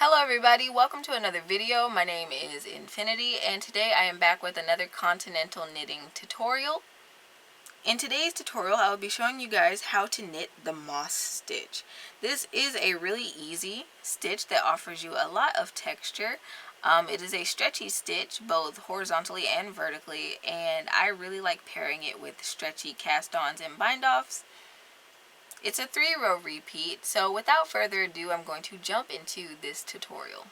Hello everybody, welcome to another video. My name is Infiniti and today I am back with another Continental knitting tutorial. In today's tutorial I will be showing you guys how to knit the moss stitch. This is a really easy stitch that offers you a lot of texture. It is a stretchy stitch both horizontally and vertically, and I really like pairing it with stretchy cast-ons and bind-offs. It's a 3-row repeat, so without further ado, I'm going to jump into this tutorial.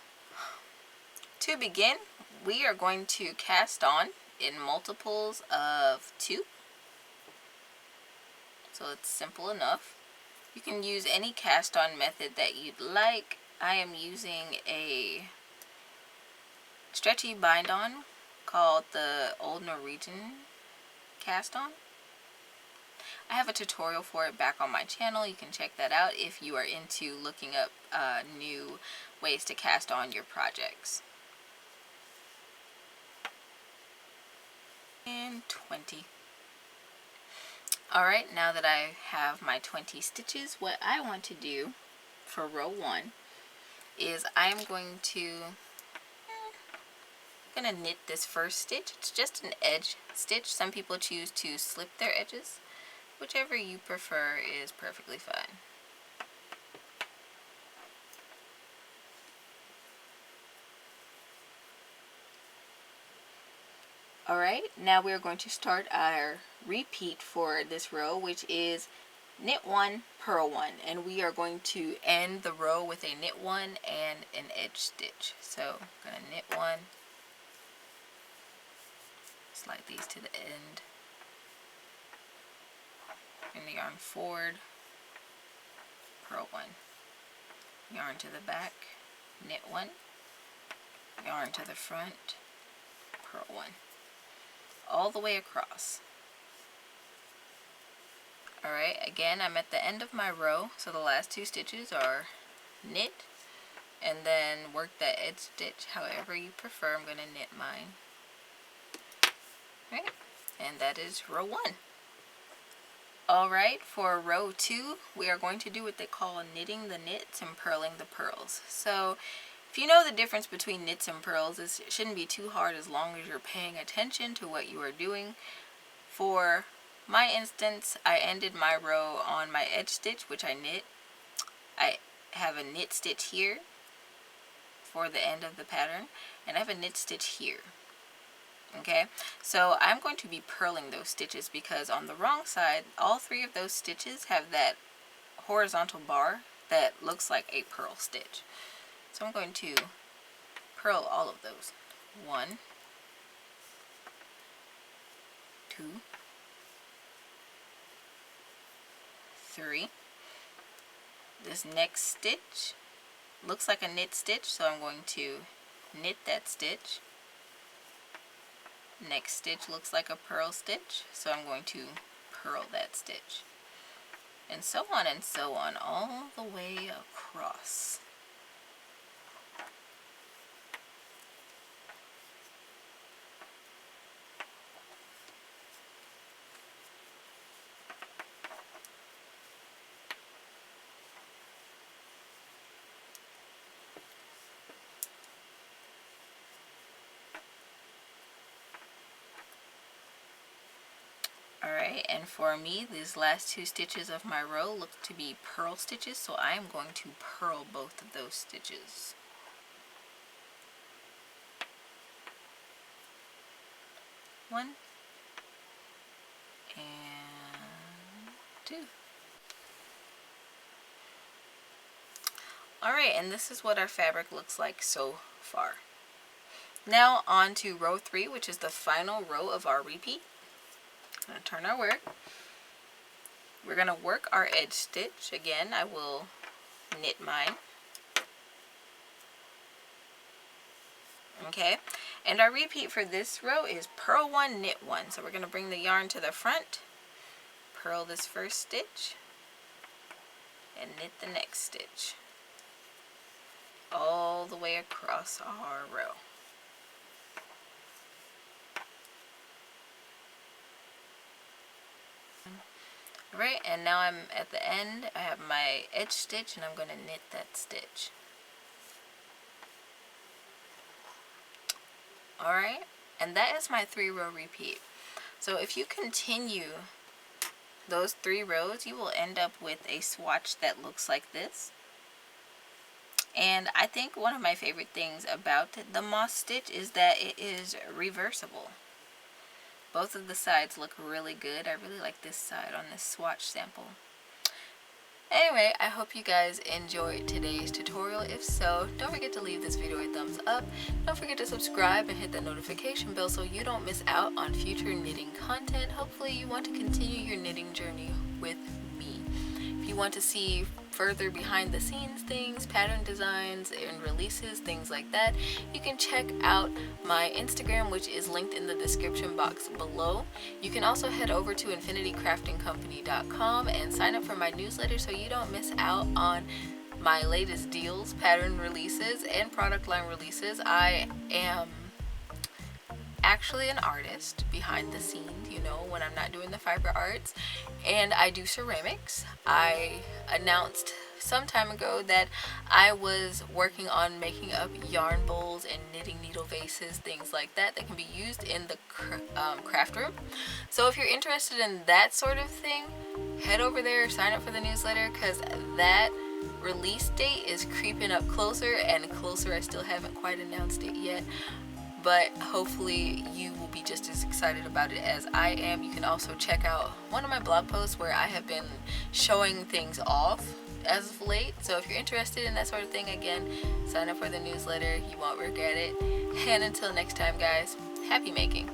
To begin, we are going to cast on in multiples of 2. So it's simple enough. You can use any cast on method that you'd like. I am using a stretchy bind on called the Old Norwegian cast on. I have a tutorial for it back on my channel. You can check that out if you are into looking up new ways to cast on your projects. And 20. Alright, now that I have my 20 stitches, what I want to do for row 1 is I'm going to knit this first stitch. It's just an edge stitch. Some people choose to slip their edges. Whichever you prefer is perfectly fine. Alright, now we're going to start our repeat for this row, which is knit 1, purl 1. And we are going to end the row with a knit 1 and an edge stitch. So I'm going to knit 1, slide these to the end, bring the yarn forward, purl 1, yarn to the back, knit 1, yarn to the front, purl 1, all the way across. Alright, again I'm at the end of my row, so the last 2 stitches are knit and then work that edge stitch however you prefer. I'm going to knit mine. Alright, and that is row 1. Alright, for row 2, we are going to do what they call knitting the knits and purling the purls. So, if you know the difference between knits and purls, it shouldn't be too hard as long as you're paying attention to what you are doing. For my instance, I ended my row on my edge stitch, which I knit. I have a knit stitch here for the end of the pattern, and I have a knit stitch here. Okay, so I'm going to be purling those stitches because on the wrong side, all 3 of those stitches have that horizontal bar that looks like a purl stitch. So I'm going to purl all of those. 1, 2, 3. This next stitch looks like a knit stitch, so I'm going to knit that stitch. Next stitch looks like a purl stitch, so I'm going to purl that stitch. And so on all the way across. Alright, and for me, these last 2 stitches of my row look to be purl stitches, so I am going to purl both of those stitches. One and 2. Alright, and this is what our fabric looks like so far. Now on to row 3, which is the final row of our repeat. I'm going to turn our work. We're going to work our edge stitch. Again, I will knit mine. Okay, and our repeat for this row is purl 1, knit 1. So we're going to bring the yarn to the front, purl this first stitch, and knit the next stitch all the way across our row. Alright, and now I'm at the end. I have my edge stitch and I'm going to knit that stitch. Alright? And that is my 3-row repeat. So if you continue those 3 rows, you will end up with a swatch that looks like this. And I think one of my favorite things about the moss stitch is that it is reversible. Both of the sides look really good. I really like this side on this swatch sample. Anyway, I hope you guys enjoyed today's tutorial. If so, don't forget to leave this video a thumbs up. Don't forget to subscribe and hit the notification bell so you don't miss out on future knitting content. Hopefully you want to continue your knitting journey with me. If you want to see further behind the scenes things, pattern designs and releases, things like that, you can check out my Instagram, which is linked in the description box below. You can also head over to infinitiCraftingCompany.com and sign up for my newsletter so you don't miss out on my latest deals, pattern releases, and product line releases. I am actually an artist behind the scenes, you know, when I'm not doing the fiber arts, and I do ceramics. I announced some time ago that I was working on making up yarn bowls and knitting needle vases, things like that can be used in the craft room. So if you're interested in that sort of thing, head over there, sign up for the newsletter, because that release date is creeping up closer and closer. I still haven't quite announced it yet, but hopefully you will be just as excited about it as I am. You can also check out one of my blog posts where I have been showing things off as of late. So if you're interested in that sort of thing, again, sign up for the newsletter. You won't regret it. And until next time, guys, happy making.